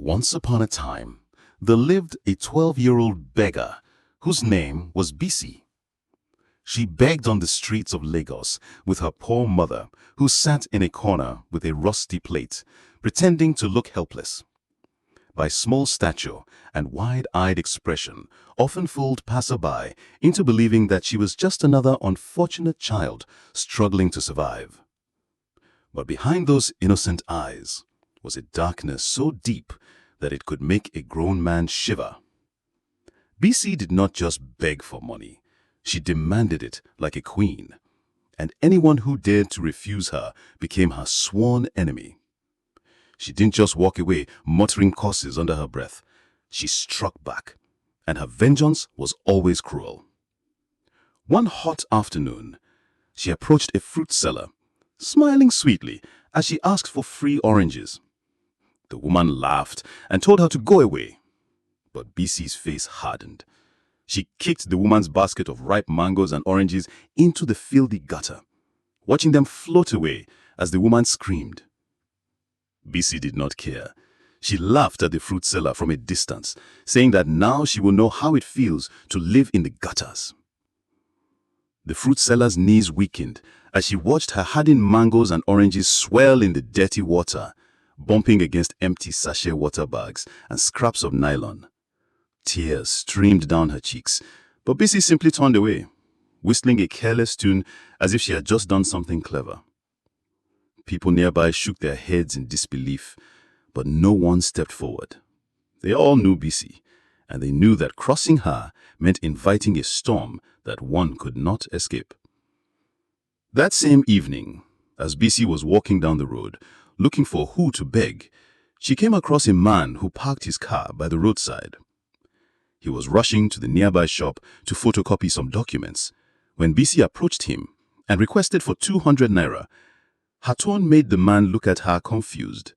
Once upon a time, there lived a 12-year-old beggar whose name was Bisi. She begged on the streets of Lagos with her poor mother, who sat in a corner with a rusty plate, pretending to look helpless. By small stature and wide-eyed expression, often fooled passerby into believing that she was just another unfortunate child struggling to survive. But behind those innocent eyes was a darkness so deep that it could make a grown man shiver. BC did not just beg for money, she demanded it like a queen, and anyone who dared to refuse her became her sworn enemy. She didn't just walk away muttering curses under her breath. She struck back, and her vengeance was always cruel. One hot afternoon, she approached a fruit seller, smiling sweetly as she asked for free oranges. The woman laughed and told her to go away. But BC's face hardened. She kicked the woman's basket of ripe mangoes and oranges into the filthy gutter, watching them float away as the woman screamed. BC did not care. She laughed at the fruit seller from a distance, saying that now she will know how it feels to live in the gutters. The fruit seller's knees weakened as she watched her hardened mangoes and oranges swirl in the dirty water, bumping against empty sachet water bags and scraps of nylon. Tears streamed down her cheeks, but BC simply turned away, whistling a careless tune as if she had just done something clever. People nearby shook their heads in disbelief, but no one stepped forward. They all knew BC, and they knew that crossing her meant inviting a storm that one could not escape. That same evening, as BC was walking down the road, looking for who to beg, she came across a man who parked his car by the roadside. He was rushing to the nearby shop to photocopy some documents when BC approached him and requested for 200 naira. Her tone made the man look at her confused.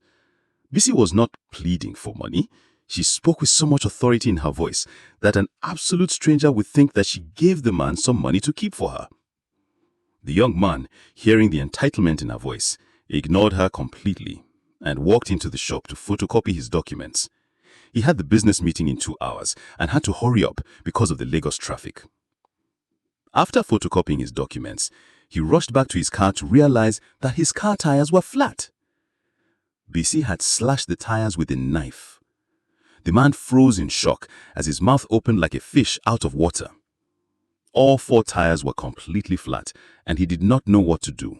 BC was not pleading for money. She spoke with so much authority in her voice that an absolute stranger would think that she gave the man some money to keep for her. The young man, hearing the entitlement in her voice, ignored her completely and walked into the shop to photocopy his documents. He had the business meeting in 2 hours and had to hurry up because of the Lagos traffic. After photocopying his documents, he rushed back to his car to realize that his car tires were flat. BC had slashed the tires with a knife. The man froze in shock as his mouth opened like a fish out of water. All 4 tires were completely flat, and he did not know what to do.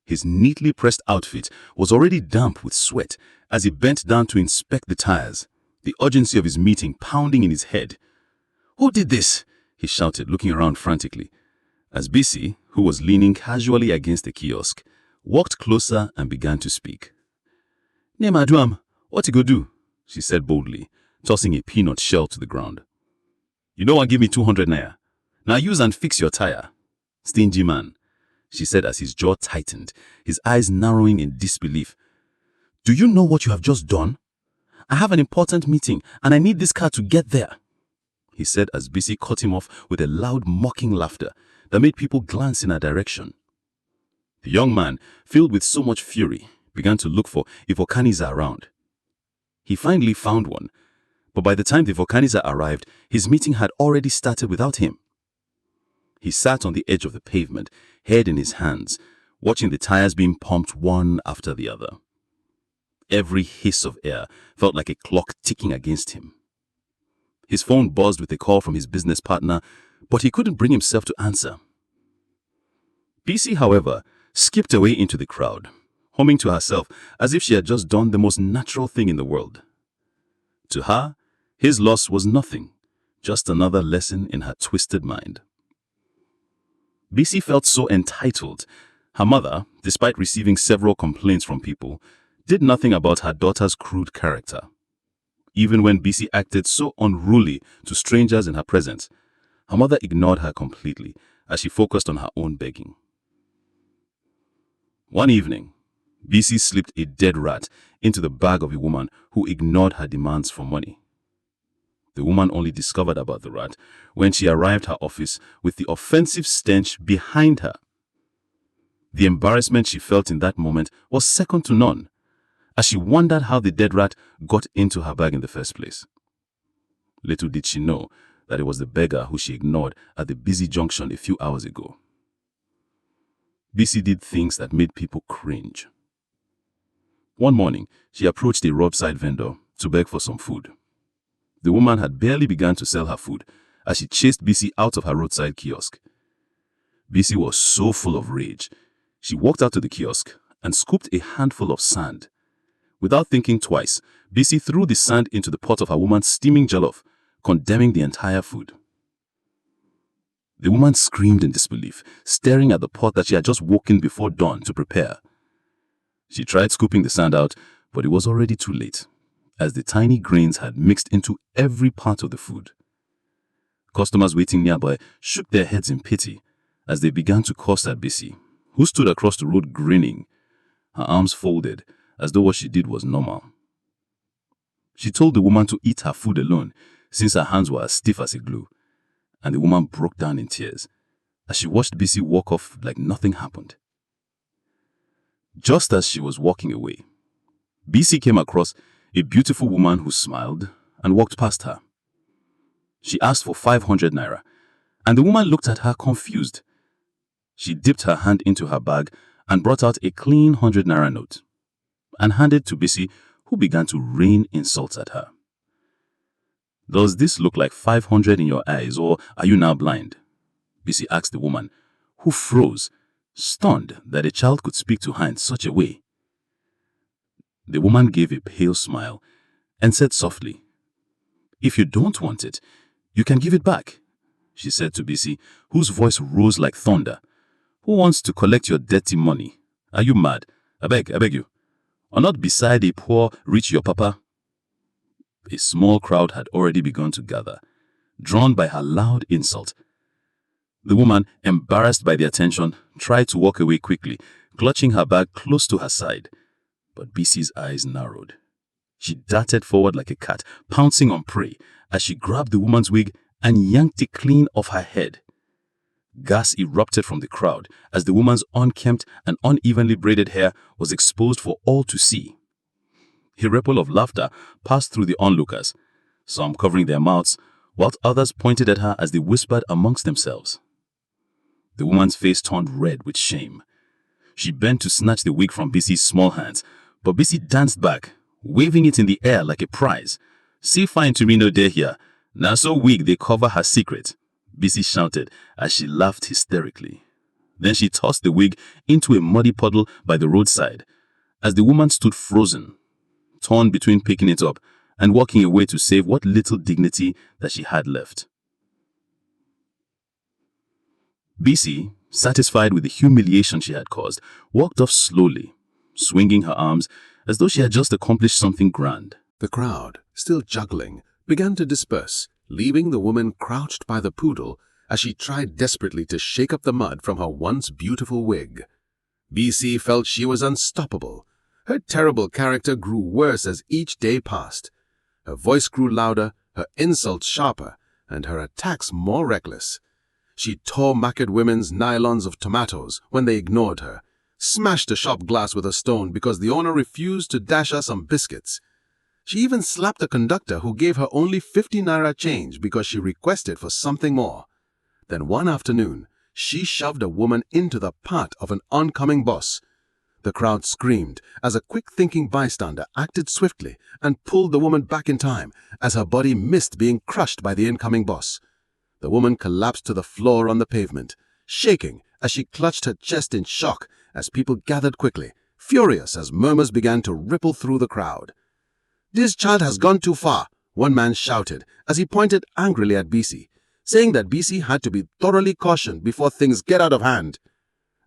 His neatly pressed outfit was already damp with sweat as he bent down to inspect the tires, the urgency of his meeting pounding in his head. "Who did this?" he shouted, looking around frantically, as BC, who was leaning casually against the kiosk, walked closer and began to speak. "Ne madam, what you go do?" she said boldly, tossing a peanut shell to the ground. "You no wan give me 200 naira. Now use and fix your tire. Stingy man," she said as his jaw tightened, his eyes narrowing in disbelief. "Do you know what you have just done? I have an important meeting and I need this car to get there," he said as BC cut him off with a loud mocking laughter that made people glance in her direction. The young man, filled with so much fury, began to look for a vulcanizer around. He finally found one, but by the time the vulcanizer arrived, his meeting had already started without him. He sat on the edge of the pavement, head in his hands, watching the tires being pumped one after the other. Every hiss of air felt like a clock ticking against him. His phone buzzed with a call from his business partner, but he couldn't bring himself to answer. BC, however, skipped away into the crowd, humming to herself as if she had just done the most natural thing in the world. To her, his loss was nothing, just another lesson in her twisted mind. BC felt so entitled. Her mother, despite receiving several complaints from people, did nothing about her daughter's crude character. Even when BC acted so unruly to strangers in her presence, her mother ignored her completely as she focused on her own begging. One evening, BC slipped a dead rat into the bag of a woman who ignored her demands for money. The woman only discovered about the rat when she arrived at her office with the offensive stench behind her. The embarrassment she felt in that moment was second to none, as she wondered how the dead rat got into her bag in the first place. Little did she know that it was the beggar who she ignored at the busy junction a few hours ago. BC did things that made people cringe. One morning, she approached a roadside vendor to beg for some food. The woman had barely begun to sell her food as she chased BC out of her roadside kiosk. BC was so full of rage. She walked out to the kiosk and scooped a handful of sand. Without thinking twice, BC threw the sand into the pot of her woman's steaming jollof, condemning the entire food. The woman screamed in disbelief, staring at the pot that she had just woken before dawn to prepare. She tried scooping the sand out, but it was already too late, as the tiny grains had mixed into every part of the food. Customers waiting nearby shook their heads in pity as they began to curse at BC, who stood across the road grinning, her arms folded as though what she did was normal. She told the woman to eat her food alone since her hands were as stiff as a glue, and the woman broke down in tears as she watched BC walk off like nothing happened. Just as she was walking away, BC came across a beautiful woman who smiled and walked past her. She asked for 500 naira, and the woman looked at her confused. She dipped her hand into her bag and brought out a clean 100 naira note and handed to BC, who began to rain insults at her. "Does this look like 500 in your eyes, or are you now blind?" BC asked the woman, who froze, stunned that a child could speak to her in such a way. The woman gave a pale smile and said softly, "If you don't want it, you can give it back," she said to BC, whose voice rose like thunder. "Who wants to collect your dirty money? Are you mad? I beg you. Or not beside a poor, rich your papa?" A small crowd had already begun to gather, drawn by her loud insult. The woman, embarrassed by the attention, tried to walk away quickly, clutching her bag close to her side. But BC's eyes narrowed. She darted forward like a cat, pouncing on prey, as she grabbed the woman's wig and yanked it clean off her head. Gas erupted from the crowd as the woman's unkempt and unevenly braided hair was exposed for all to see. A ripple of laughter passed through the onlookers, some covering their mouths, while others pointed at her as they whispered amongst themselves. The woman's face turned red with shame. She bent to snatch the wig from BC's small hands, but BC danced back, waving it in the air like a prize. "See fine to me no day here. Now so wig they cover her secret," BC shouted as she laughed hysterically. Then she tossed the wig into a muddy puddle by the roadside as the woman stood frozen, torn between picking it up and walking away to save what little dignity that she had left. BC, satisfied with the humiliation she had caused, walked off slowly, swinging her arms as though she had just accomplished something grand. The crowd, still juggling, began to disperse, leaving the woman crouched by the poodle as she tried desperately to shake up the mud from her once beautiful wig. BC felt she was unstoppable. Her terrible character grew worse as each day passed. Her voice grew louder, her insults sharper, and her attacks more reckless. She tore market women's nylons of tomatoes when they ignored her, smashed a shop glass with a stone because the owner refused to dash her some biscuits. She even slapped a conductor who gave her only 50 naira change because she requested for something more. Then one afternoon, she shoved a woman into the path of an oncoming bus. The crowd screamed as a quick-thinking bystander acted swiftly and pulled the woman back in time as her body missed being crushed by the incoming bus. The woman collapsed to the floor on the pavement, shaking as she clutched her chest in shock as people gathered quickly, furious as murmurs began to ripple through the crowd. "This child has gone too far," one man shouted as he pointed angrily at BC, saying that BC had to be thoroughly cautioned before things get out of hand.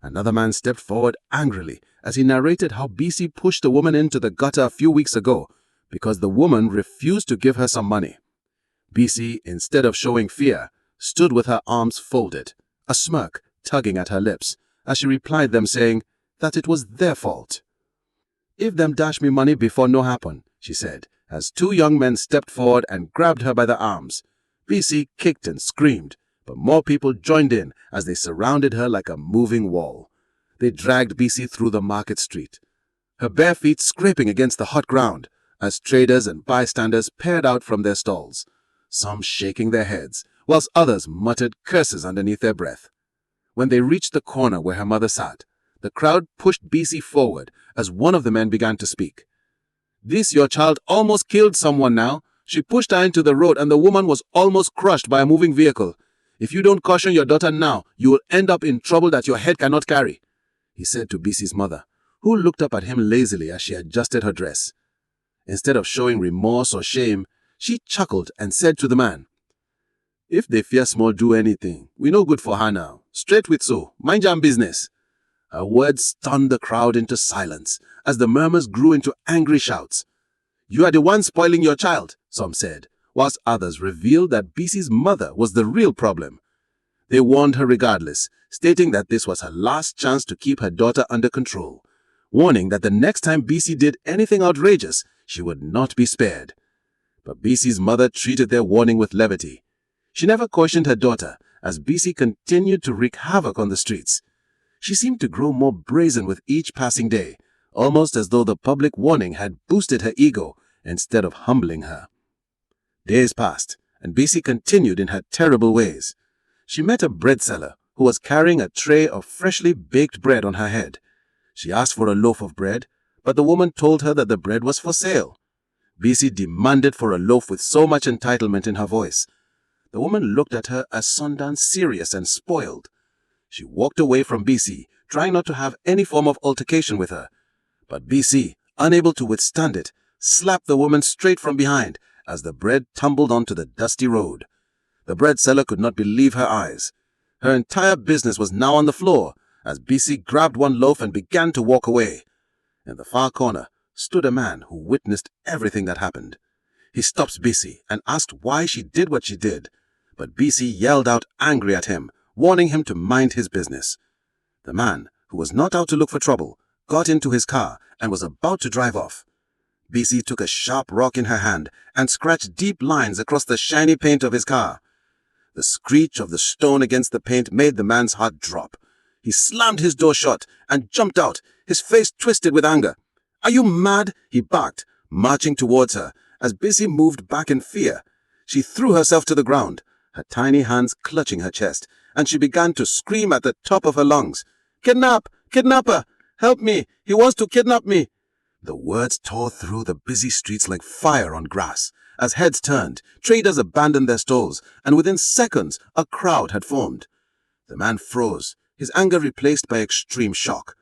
Another man stepped forward angrily as he narrated how BC pushed the woman into the gutter a few weeks ago because the woman refused to give her some money. BC, instead of showing fear, stood with her arms folded, a smirk tugging at her lips, as she replied them saying that it was their fault. "If them dash me money before no happen," she said, as two young men stepped forward and grabbed her by the arms. BC kicked and screamed, but more people joined in as they surrounded her like a moving wall. They dragged BC through the market street. her bare feet scraping against the hot ground, as traders and bystanders peered out from their stalls, some shaking their heads, whilst others muttered curses underneath their breath. When they reached the corner where her mother sat, the crowd pushed BC forward as one of the men began to speak. "This your child almost killed someone now. She pushed her into the road and the woman was almost crushed by a moving vehicle. If you don't caution your daughter now, you will end up in trouble that your head cannot carry," he said to BC's mother, who looked up at him lazily as she adjusted her dress. Instead of showing remorse or shame, she chuckled and said to the man, "If they fear small do anything, we no good for her now. Straight with so, mind your business." Her words stunned the crowd into silence as the murmurs grew into angry shouts. "You are the one spoiling your child," some said, whilst others revealed that BC's mother was the real problem. They warned her regardless, stating that this was her last chance to keep her daughter under control, warning that the next time BC did anything outrageous, she would not be spared. But BC's mother treated their warning with levity. She never cautioned her daughter as BC continued to wreak havoc on the streets. She seemed to grow more brazen with each passing day, almost as though the public warning had boosted her ego instead of humbling her. Days passed, and BC continued in her terrible ways. She met a bread seller who was carrying a tray of freshly baked bread on her head. She asked for a loaf of bread, but the woman told her that the bread was for sale. BC demanded for a loaf with so much entitlement in her voice. The woman looked at her as sundown serious and spoiled. She walked away from BC, trying not to have any form of altercation with her. But BC, unable to withstand it, slapped the woman straight from behind as the bread tumbled onto the dusty road. The bread seller could not believe her eyes. Her entire business was now on the floor as BC grabbed one loaf and began to walk away. In the far corner stood a man who witnessed everything that happened. He stopped BC and asked why she did what she did, but BC yelled out angry at him, warning him to mind his business. The man, who was not out to look for trouble, got into his car and was about to drive off. BC took a sharp rock in her hand and scratched deep lines across the shiny paint of his car. The screech of the stone against the paint made the man's heart drop. He slammed his door shut and jumped out, his face twisted with anger. "Are you mad?" he barked, marching towards her. As BC moved back in fear, she threw herself to the ground, her tiny hands clutching her chest, and she began to scream at the top of her lungs. "Kidnap! Kidnapper! Help me! He wants to kidnap me!" The words tore through the busy streets like fire on grass. As heads turned, traders abandoned their stalls, and within seconds, a crowd had formed. The man froze, his anger replaced by extreme shock.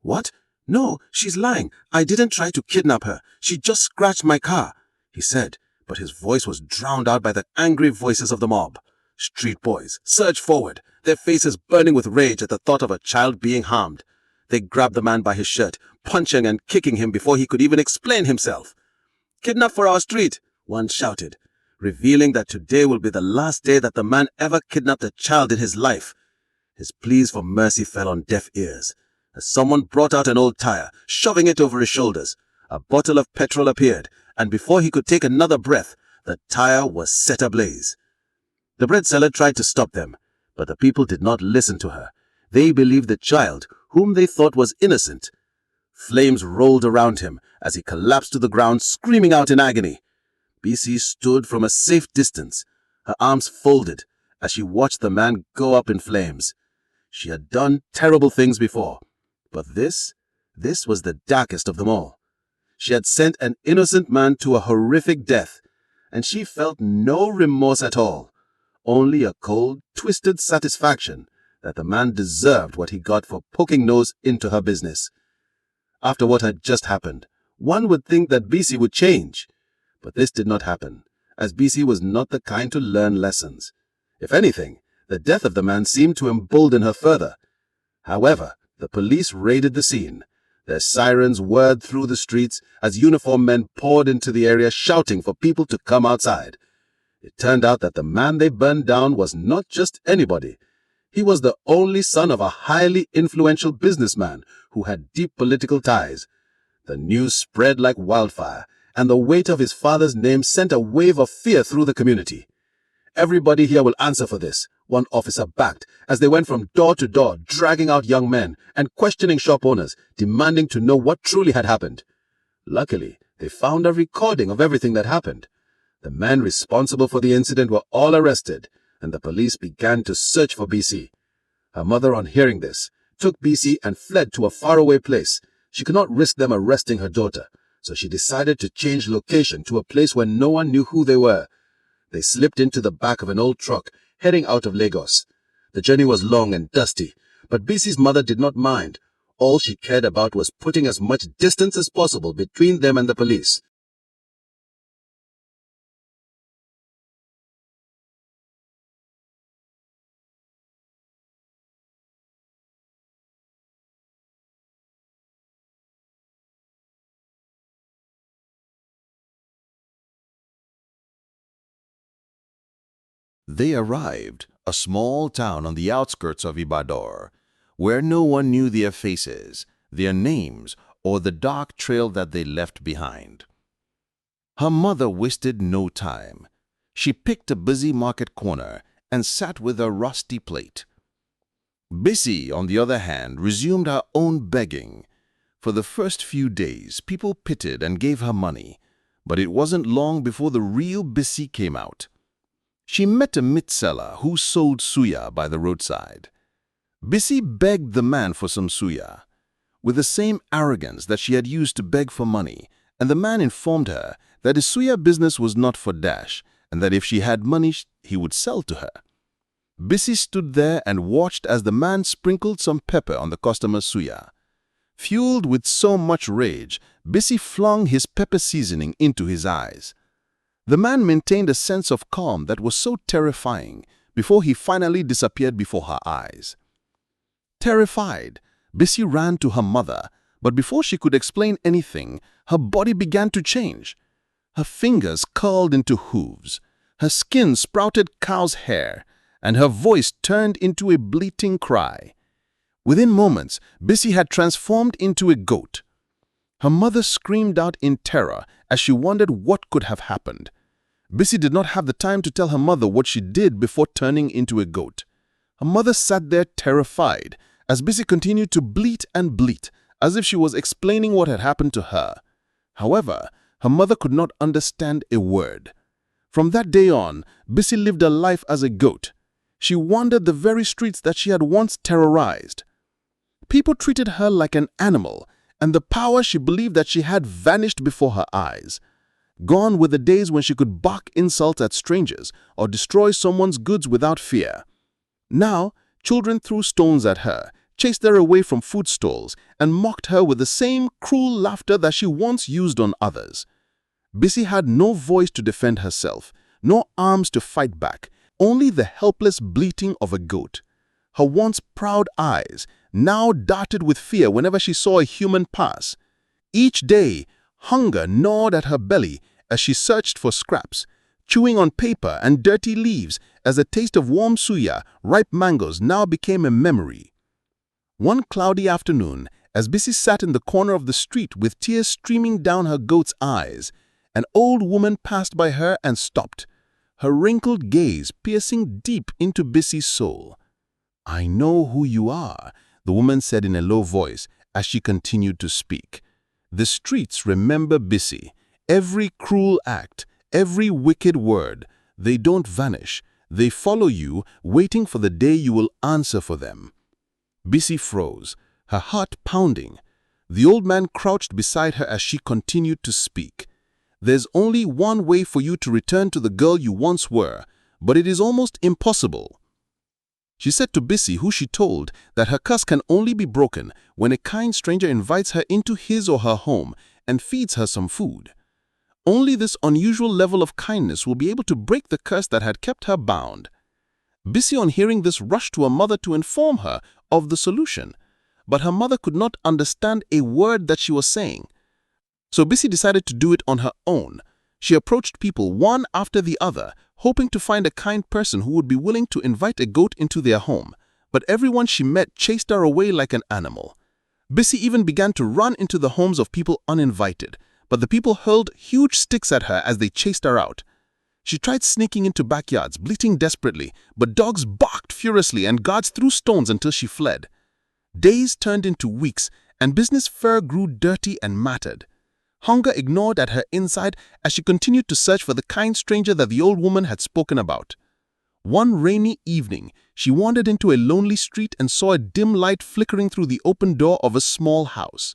"What? No, she's lying. I didn't try to kidnap her. She just scratched my car," he said, but his voice was drowned out by the angry voices of the mob. Street boys surged forward, their faces burning with rage at the thought of a child being harmed. They grabbed the man by his shirt, punching and kicking him before he could even explain himself. "Kidnap for our street," one shouted, revealing that today will be the last day that the man ever kidnapped a child in his life. His pleas for mercy fell on deaf ears, as someone brought out an old tire, shoving it over his shoulders. A bottle of petrol appeared, and before he could take another breath, the tire was set ablaze. The bread seller tried to stop them, but the people did not listen to her. They believed the child, whom they thought was innocent. Flames rolled around him as he collapsed to the ground, screaming out in agony. BC stood from a safe distance, her arms folded, as she watched the man go up in flames. She had done terrible things before, but this was the darkest of them all. She had sent an innocent man to a horrific death, and she felt no remorse at all, only a cold, twisted satisfaction that the man deserved what he got for poking nose into her business. After what had just happened, one would think that BC would change, but this did not happen, as BC was not the kind to learn lessons. If anything, the death of the man seemed to embolden her further. However, the police raided the scene. Their sirens whirred through the streets as uniformed men poured into the area shouting for people to come outside. It turned out that the man they burned down was not just anybody. He was the only son of a highly influential businessman who had deep political ties. The news spread like wildfire, and the weight of his father's name sent a wave of fear through the community. "Everybody here will answer for this," one officer backed as they went from door to door, dragging out young men and questioning shop owners, demanding to know what truly had happened. Luckily, they found a recording of everything that happened. The men responsible for the incident were all arrested, and the police began to search for BC. Her mother, on hearing this, took BC and fled to a faraway place. She could not risk them arresting her daughter, so she decided to change location to a place where no one knew who they were. They slipped into the back of an old truck, heading out of Lagos. The journey was long and dusty, but BC's mother did not mind. All she cared about was putting as much distance as possible between them and the police. They arrived, a small town on the outskirts of Ibadan, where no one knew their faces, their names, or the dark trail that they left behind. Her mother wasted no time. She picked a busy market corner and sat with her rusty plate. Bissy, on the other hand, resumed her own begging. For the first few days, people pitied and gave her money, but it wasn't long before the real Bissy came out. She met a meat seller who sold suya by the roadside. Bissy begged the man for some suya, with the same arrogance that she had used to beg for money, and the man informed her that his suya business was not for dash, and that if she had money, he would sell to her. Bissy stood there and watched as the man sprinkled some pepper on the customer's suya. Fueled with so much rage, Bissy flung his pepper seasoning into his eyes. The man maintained a sense of calm that was so terrifying before he finally disappeared before her eyes. Terrified, Bissy ran to her mother, but before she could explain anything, her body began to change. Her fingers curled into hooves, her skin sprouted cow's hair, and her voice turned into a bleating cry. Within moments, Bissy had transformed into a goat. Her mother screamed out in terror as she wondered what could have happened. Bissy did not have the time to tell her mother what she did before turning into a goat. Her mother sat there terrified as Bissy continued to bleat and bleat as if she was explaining what had happened to her. However, her mother could not understand a word. From that day on, Bissy lived her life as a goat. She wandered the very streets that she had once terrorized. People treated her like an animal, and the power she believed that she had vanished before her eyes. Gone were the days when she could bark insults at strangers or destroy someone's goods without fear. Now, children threw stones at her, chased her away from food stalls, and mocked her with the same cruel laughter that she once used on others. Bissy had no voice to defend herself, no arms to fight back, only the helpless bleating of a goat. Her once proud eyes now darted with fear whenever she saw a human pass. Each day, hunger gnawed at her belly as she searched for scraps, chewing on paper and dirty leaves as the taste of warm suya, ripe mangoes now became a memory. One cloudy afternoon, as Bissy sat in the corner of the street with tears streaming down her goat's eyes, an old woman passed by her and stopped, her wrinkled gaze piercing deep into Bissy's soul. "I know who you are," the woman said in a low voice as she continued to speak. "The streets remember Bissy. Every cruel act, every wicked word, they don't vanish. They follow you, waiting for the day you will answer for them." Bissy froze, her heart pounding. The old man crouched beside her as she continued to speak. "There's only one way for you to return to the girl you once were, but it is almost impossible." She said to Bissy, who she told, that her curse can only be broken when a kind stranger invites her into his or her home and feeds her some food. Only this unusual level of kindness will be able to break the curse that had kept her bound. Bissy, on hearing this, rushed to her mother to inform her of the solution, but her mother could not understand a word that she was saying. So Bissy decided to do it on her own. She approached people one after the other, hoping to find a kind person who would be willing to invite a goat into their home, but everyone she met chased her away like an animal. Bissy even began to run into the homes of people uninvited, but the people hurled huge sticks at her as they chased her out. She tried sneaking into backyards, bleating desperately, but dogs barked furiously and guards threw stones until she fled. Days turned into weeks, and business fur grew dirty and matted. Hunger ignored at her inside as she continued to search for the kind stranger that the old woman had spoken about. One rainy evening, she wandered into a lonely street and saw a dim light flickering through the open door of a small house.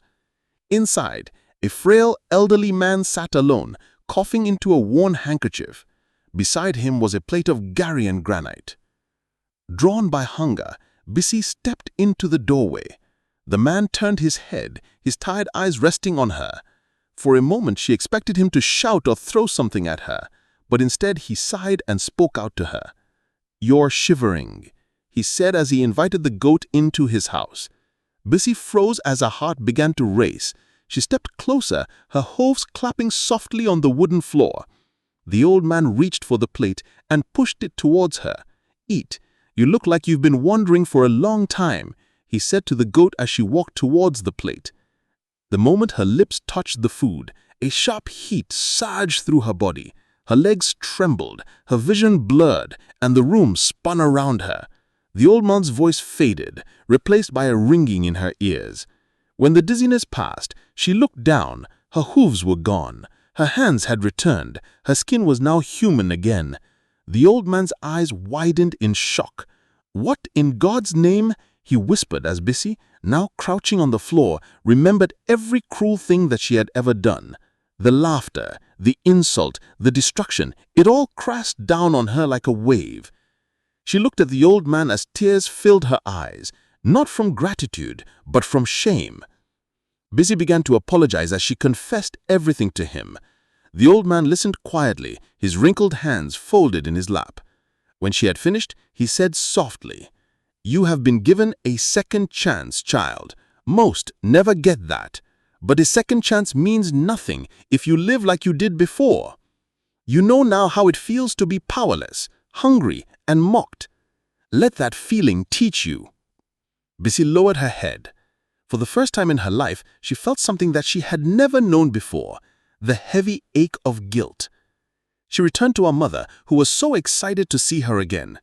Inside, a frail, elderly man sat alone, coughing into a worn handkerchief. Beside him was a plate of Garian granite. Drawn by hunger, Bissy stepped into the doorway. The man turned his head, his tired eyes resting on her. For a moment she expected him to shout or throw something at her, but instead he sighed and spoke out to her. "You're shivering," he said as he invited the goat into his house. Bissy froze as her heart began to race. She stepped closer, her hooves clapping softly on the wooden floor. The old man reached for the plate and pushed it towards her. "Eat. You look like you've been wandering for a long time," he said to the goat as she walked towards the plate. The moment her lips touched the food, a sharp heat surged through her body. Her legs trembled, her vision blurred, and the room spun around her. The old man's voice faded, replaced by a ringing in her ears. When the dizziness passed, she looked down. Her hooves were gone. Her hands had returned. Her skin was now human again. The old man's eyes widened in shock. "What in God's name?" he whispered as Bissy, now crouching on the floor, remembered every cruel thing that she had ever done. The laughter, the insult, the destruction, it all crashed down on her like a wave. She looked at the old man as tears filled her eyes, not from gratitude, but from shame. Bissy began to apologize as she confessed everything to him. The old man listened quietly, his wrinkled hands folded in his lap. When she had finished, he said softly, "You have been given a second chance, child. Most never get that. But a second chance means nothing if you live like you did before. You know now how it feels to be powerless, hungry, and mocked. Let that feeling teach you." Bissy lowered her head. For the first time in her life, she felt something that she had never known before, the heavy ache of guilt. She returned to her mother, who was so excited to see her again.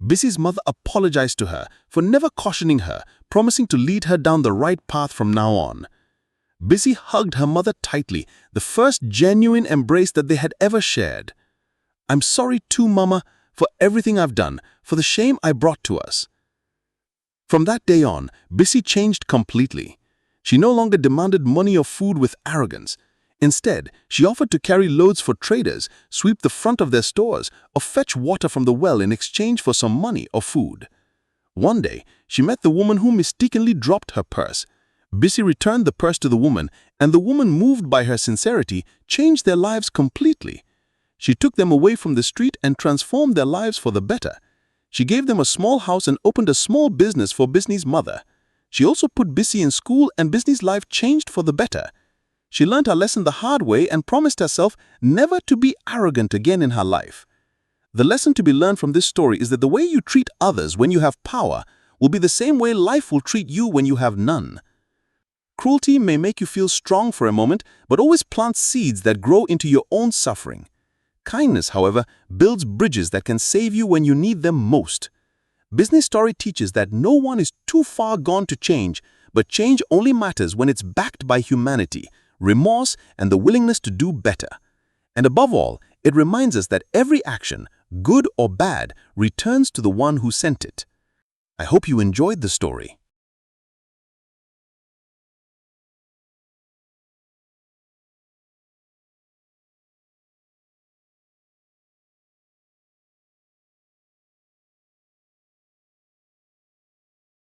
Bissy's mother apologized to her for never cautioning her, promising to lead her down the right path from now on. Bissy hugged her mother tightly, the first genuine embrace that they had ever shared. "I'm sorry too, Mama, for everything I've done, for the shame I brought to us." From that day on, Bissy changed completely. She no longer demanded money or food with arrogance. Instead, she offered to carry loads for traders, sweep the front of their stores, or fetch water from the well in exchange for some money or food. One day, she met the woman who mistakenly dropped her purse. Bissy returned the purse to the woman, and the woman, moved by her sincerity, changed their lives completely. She took them away from the street and transformed their lives for the better. She gave them a small house and opened a small business for Bissy's mother. She also put Bissy in school, and Bissy's life changed for the better. She learned her lesson the hard way and promised herself never to be arrogant again in her life. The lesson to be learned from this story is that the way you treat others when you have power will be the same way life will treat you when you have none. Cruelty may make you feel strong for a moment, but always plants seeds that grow into your own suffering. Kindness, however, builds bridges that can save you when you need them most. Business story teaches that no one is too far gone to change, but change only matters when it's backed by humanity, remorse, and the willingness to do better. And above all, it reminds us that every action, good or bad, returns to the one who sent it. I hope you enjoyed the story.